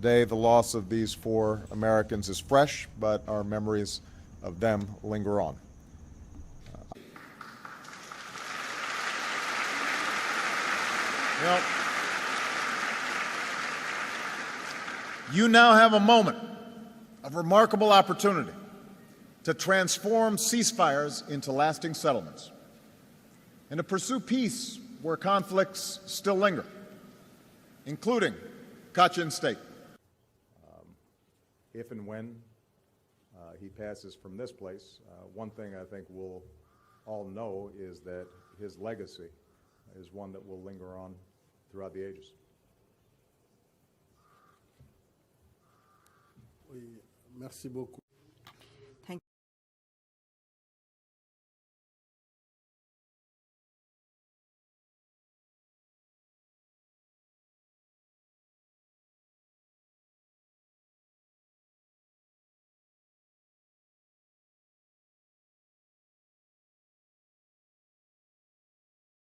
Today, the loss of these 4 Americans is fresh, but our memories of them linger on. You now have a moment of remarkable opportunity to transform ceasefires into lasting settlements and to pursue peace where conflicts still linger, including Kachin State. If and when he passes from this place, one thing I think we'll all know is that his legacy is one that will linger on throughout the ages. Oui, merci beaucoup.